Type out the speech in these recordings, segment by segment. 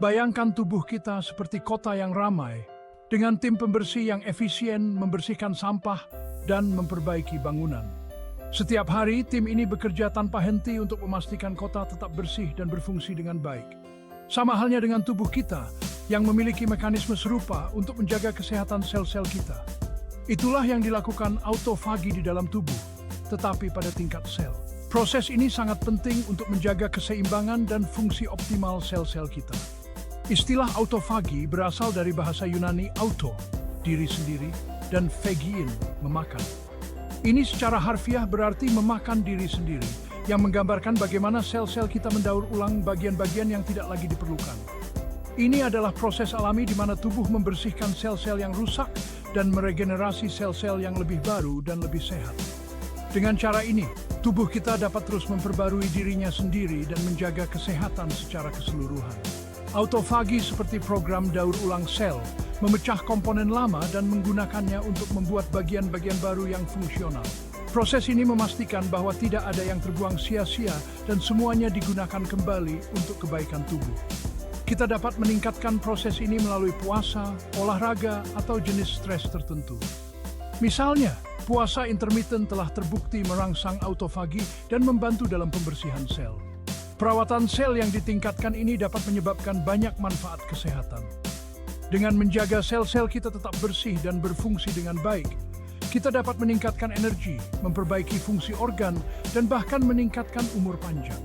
Bayangkan tubuh kita seperti kota yang ramai, dengan tim pembersih yang efisien membersihkan sampah dan memperbaiki bangunan. Setiap hari, tim ini bekerja tanpa henti untuk memastikan kota tetap bersih dan berfungsi dengan baik. Sama halnya dengan tubuh kita, yang memiliki mekanisme serupa untuk menjaga kesehatan sel-sel kita. Itulah yang dilakukan autofagi di dalam tubuh, tetapi pada tingkat sel. Proses ini sangat penting untuk menjaga keseimbangan dan fungsi optimal sel-sel kita. Istilah autofagi berasal dari bahasa Yunani auto, diri sendiri, dan phagein, memakan. Ini secara harfiah berarti memakan diri sendiri, yang menggambarkan bagaimana sel-sel kita mendaur ulang bagian-bagian yang tidak lagi diperlukan. Ini adalah proses alami di mana tubuh membersihkan sel-sel yang rusak dan meregenerasi sel-sel yang lebih baru dan lebih sehat. Dengan cara ini, tubuh kita dapat terus memperbarui dirinya sendiri dan menjaga kesehatan secara keseluruhan. Autofagi seperti program daur ulang sel, memecah komponen lama dan menggunakannya untuk membuat bagian-bagian baru yang fungsional. Proses ini memastikan bahwa tidak ada yang terbuang sia-sia dan semuanya digunakan kembali untuk kebaikan tubuh. Kita dapat meningkatkan proses ini melalui puasa, olahraga, atau jenis stres tertentu. Misalnya, puasa intermittent telah terbukti merangsang autofagi dan membantu dalam pembersihan sel. Perawatan sel yang ditingkatkan ini dapat menyebabkan banyak manfaat kesehatan. Dengan menjaga sel-sel kita tetap bersih dan berfungsi dengan baik, kita dapat meningkatkan energi, memperbaiki fungsi organ, dan bahkan meningkatkan umur panjang.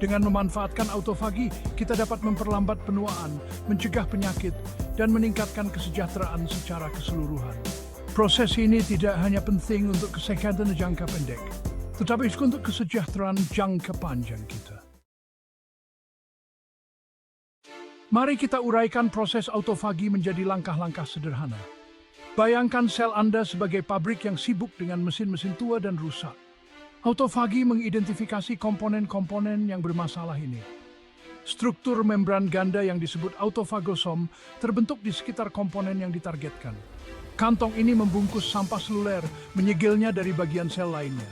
Dengan memanfaatkan autofagi, kita dapat memperlambat penuaan, mencegah penyakit, dan meningkatkan kesejahteraan secara keseluruhan. Proses ini tidak hanya penting untuk kesehatan jangka pendek, tetapi juga untuk kesejahteraan jangka panjang kita. Mari kita uraikan proses autofagi menjadi langkah-langkah sederhana. Bayangkan sel Anda sebagai pabrik yang sibuk dengan mesin-mesin tua dan rusak. Autofagi mengidentifikasi komponen-komponen yang bermasalah ini. Struktur membran ganda yang disebut autofagosom terbentuk di sekitar komponen yang ditargetkan. Kantong ini membungkus sampah seluler, menyegilnya dari bagian sel lainnya.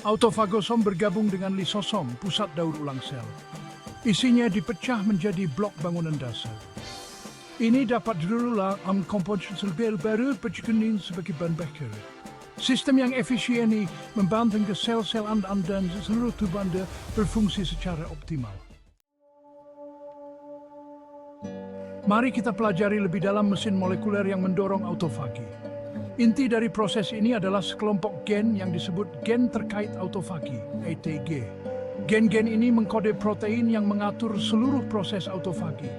Autofagosom bergabung dengan lisosom, pusat daur ulang sel. Isinya dipecah menjadi blok bangunan dasar. Ini dapat diulang komponen sel baru berjenis sebagai bahan bakar. Sistem yang efisien ini membantu ke sel-sel Anda dan seluruh tubuh Anda berfungsi secara optimal. Mari kita pelajari lebih dalam mesin molekuler yang mendorong autofagi. Inti dari proses ini adalah sekelompok gen yang disebut gen terkait autofagi, ATG. Gen-gen ini mengkode protein yang mengatur seluruh proses autofagi.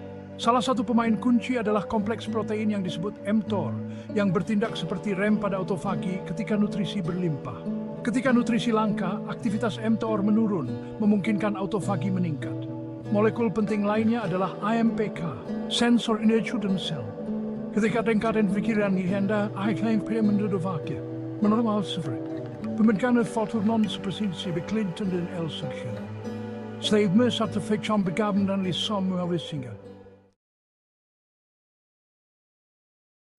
Salah satu pemain kunci adalah kompleks protein yang disebut mTOR, yang bertindak seperti rem pada autofagi ketika nutrisi berlimpah. Ketika nutrisi langka, aktivitas mTOR menurun, memungkinkan autofagi meningkat. Molekul penting lainnya adalah AMPK, sensor energi dan sel. Ketika tingkatan pikiran Anda akan menduduki menormal seperti pembentukan faktor non-supresisi Clinton dan Elsevier. Selain sertifikat bergabung dan lisom mewariskan.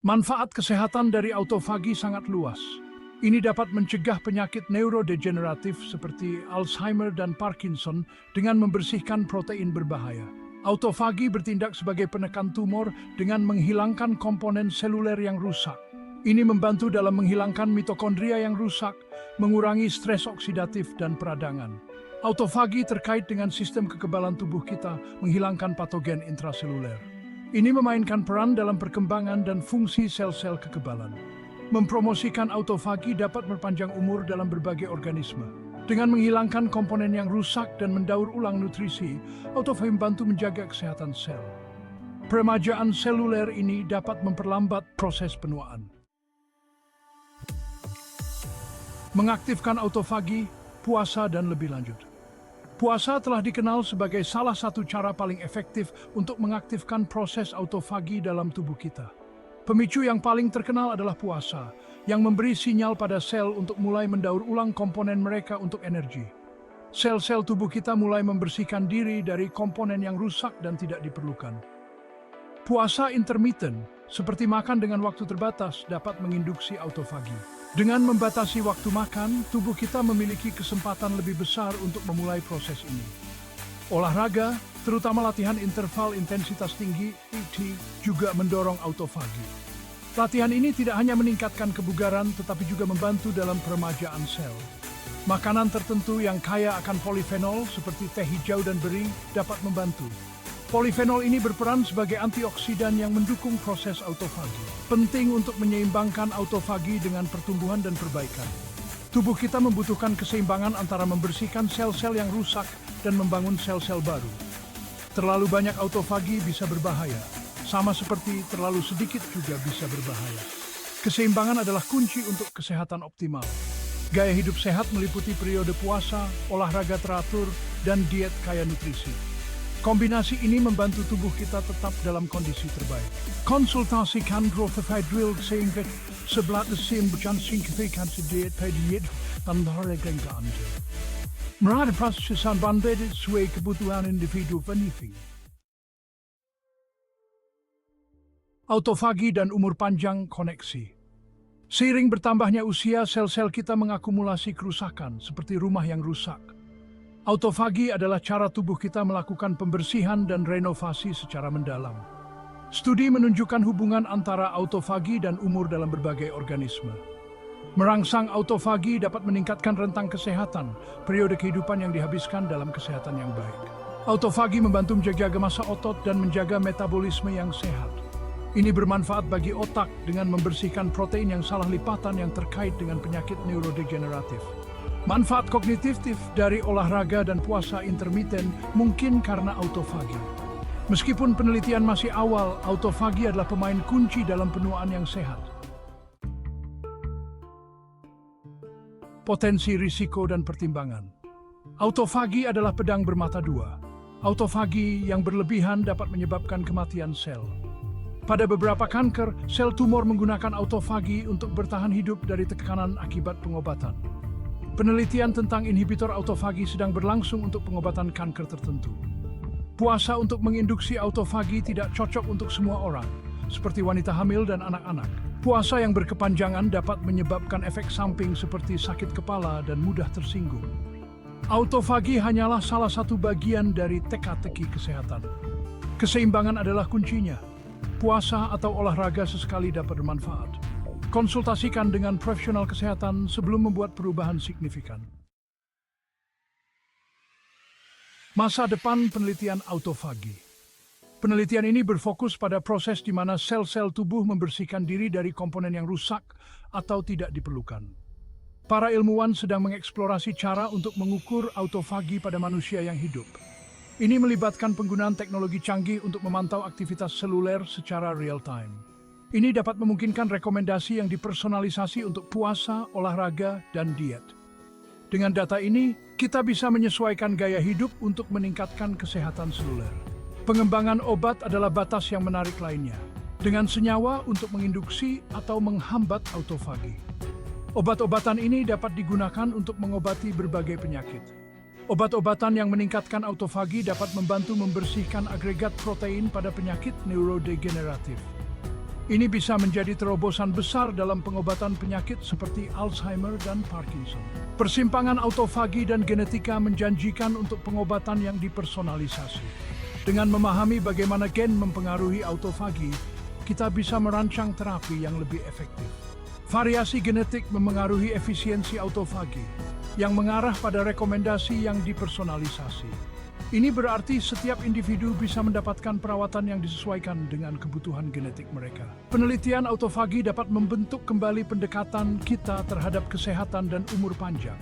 Manfaat kesehatan dari autofagi sangat luas. Ini dapat mencegah penyakit neurodegeneratif seperti Alzheimer dan Parkinson dengan membersihkan protein berbahaya. Autofagi bertindak sebagai penekan tumor dengan menghilangkan komponen seluler yang rusak. Ini membantu dalam menghilangkan mitokondria yang rusak, mengurangi stres oksidatif dan peradangan. Autofagi terkait dengan sistem kekebalan tubuh kita, menghilangkan patogen intraseluler. Ini memainkan peran dalam perkembangan dan fungsi sel-sel kekebalan. Mempromosikan autofagi dapat memperpanjang umur dalam berbagai organisme. Dengan menghilangkan komponen yang rusak dan mendaur ulang nutrisi, autofagi membantu menjaga kesehatan sel. Peremajaan seluler ini dapat memperlambat proses penuaan. Mengaktifkan autofagi, puasa dan lebih lanjut. Puasa telah dikenal sebagai salah satu cara paling efektif untuk mengaktifkan proses autofagi dalam tubuh kita. Pemicu yang paling terkenal adalah puasa, yang memberi sinyal pada sel untuk mulai mendaur ulang komponen mereka untuk energi. Sel-sel tubuh kita mulai membersihkan diri dari komponen yang rusak dan tidak diperlukan. Puasa intermittent, seperti makan dengan waktu terbatas, dapat menginduksi autofagi. Dengan membatasi waktu makan, tubuh kita memiliki kesempatan lebih besar untuk memulai proses ini. Olahraga, terutama latihan interval intensitas tinggi (PT) juga mendorong autofagi. Latihan ini tidak hanya meningkatkan kebugaran tetapi juga membantu dalam peremajaan sel. Makanan tertentu yang kaya akan polifenol seperti teh hijau dan beri dapat membantu. Polifenol ini berperan sebagai antioksidan yang mendukung proses autofagi. Penting untuk menyeimbangkan autofagi dengan pertumbuhan dan perbaikan. Tubuh kita membutuhkan keseimbangan antara membersihkan sel-sel yang rusak dan membangun sel-sel baru. Terlalu banyak autofagi bisa berbahaya, sama seperti terlalu sedikit juga bisa berbahaya. Keseimbangan adalah kunci untuk kesehatan optimal. Gaya hidup sehat meliputi periode puasa, olahraga teratur, dan diet kaya nutrisi. Kombinasi ini membantu tubuh kita tetap dalam kondisi terbaik. Konsultasikan Growthify sehingga sebelah desim bercansikan diet pada diet dan olahraga Anda. Merada proses banded sesuai kebutuhan individu penifing. Autofagi dan umur panjang koneksi. Seiring bertambahnya usia, sel-sel kita mengakumulasi kerusakan seperti rumah yang rusak. Autofagi adalah cara tubuh kita melakukan pembersihan dan renovasi secara mendalam. Studi menunjukkan hubungan antara autofagi dan umur dalam berbagai organisme. Merangsang autofagi dapat meningkatkan rentang kesehatan, periode kehidupan yang dihabiskan dalam kesehatan yang baik. Autofagi membantu menjaga massa otot dan menjaga metabolisme yang sehat. Ini bermanfaat bagi otak dengan membersihkan protein yang salah lipatan yang terkait dengan penyakit neurodegeneratif. Manfaat kognitif dari olahraga dan puasa intermiten mungkin karena autofagi. Meskipun penelitian masih awal, autofagi adalah pemain kunci dalam penuaan yang sehat. Potensi risiko dan pertimbangan. Autofagi adalah pedang bermata dua. Autofagi yang berlebihan dapat menyebabkan kematian sel. Pada beberapa kanker, sel tumor menggunakan autofagi untuk bertahan hidup dari tekanan akibat pengobatan. Penelitian tentang inhibitor autofagi sedang berlangsung untuk pengobatan kanker tertentu. Puasa untuk menginduksi autofagi tidak cocok untuk semua orang, seperti wanita hamil dan anak-anak. Puasa yang berkepanjangan dapat menyebabkan efek samping seperti sakit kepala dan mudah tersinggung. Autofagi hanyalah salah satu bagian dari teka-teki kesehatan. Keseimbangan adalah kuncinya. Puasa atau olahraga sesekali dapat bermanfaat. Konsultasikan dengan profesional kesehatan sebelum membuat perubahan signifikan. Masa depan penelitian autofagi. Penelitian ini berfokus pada proses di mana sel-sel tubuh membersihkan diri dari komponen yang rusak atau tidak diperlukan. Para ilmuwan sedang mengeksplorasi cara untuk mengukur autofagi pada manusia yang hidup. Ini melibatkan penggunaan teknologi canggih untuk memantau aktivitas seluler secara real-time. Ini dapat memungkinkan rekomendasi yang dipersonalisasi untuk puasa, olahraga, dan diet. Dengan data ini, kita bisa menyesuaikan gaya hidup untuk meningkatkan kesehatan seluler. Pengembangan obat adalah batas yang menarik lainnya, dengan senyawa untuk menginduksi atau menghambat autofagi. Obat-obatan ini dapat digunakan untuk mengobati berbagai penyakit. Obat-obatan yang meningkatkan autofagi dapat membantu membersihkan agregat protein pada penyakit neurodegeneratif. Ini bisa menjadi terobosan besar dalam pengobatan penyakit seperti Alzheimer dan Parkinson. Persimpangan autofagi dan genetika menjanjikan untuk pengobatan yang dipersonalisasi. Dengan memahami bagaimana gen mempengaruhi autofagi, kita bisa merancang terapi yang lebih efektif. Variasi genetik memengaruhi efisiensi autofagi, yang mengarah pada rekomendasi yang dipersonalisasi. Ini berarti setiap individu bisa mendapatkan perawatan yang disesuaikan dengan kebutuhan genetik mereka. Penelitian autofagi dapat membentuk kembali pendekatan kita terhadap kesehatan dan umur panjang.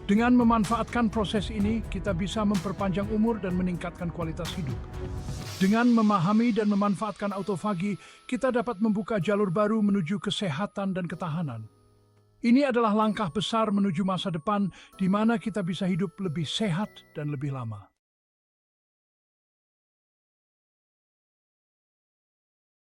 Dengan memanfaatkan proses ini, kita bisa memperpanjang umur dan meningkatkan kualitas hidup. Dengan memahami dan memanfaatkan autofagi, kita dapat membuka jalur baru menuju kesehatan dan ketahanan. Ini adalah langkah besar menuju masa depan di mana kita bisa hidup lebih sehat dan lebih lama.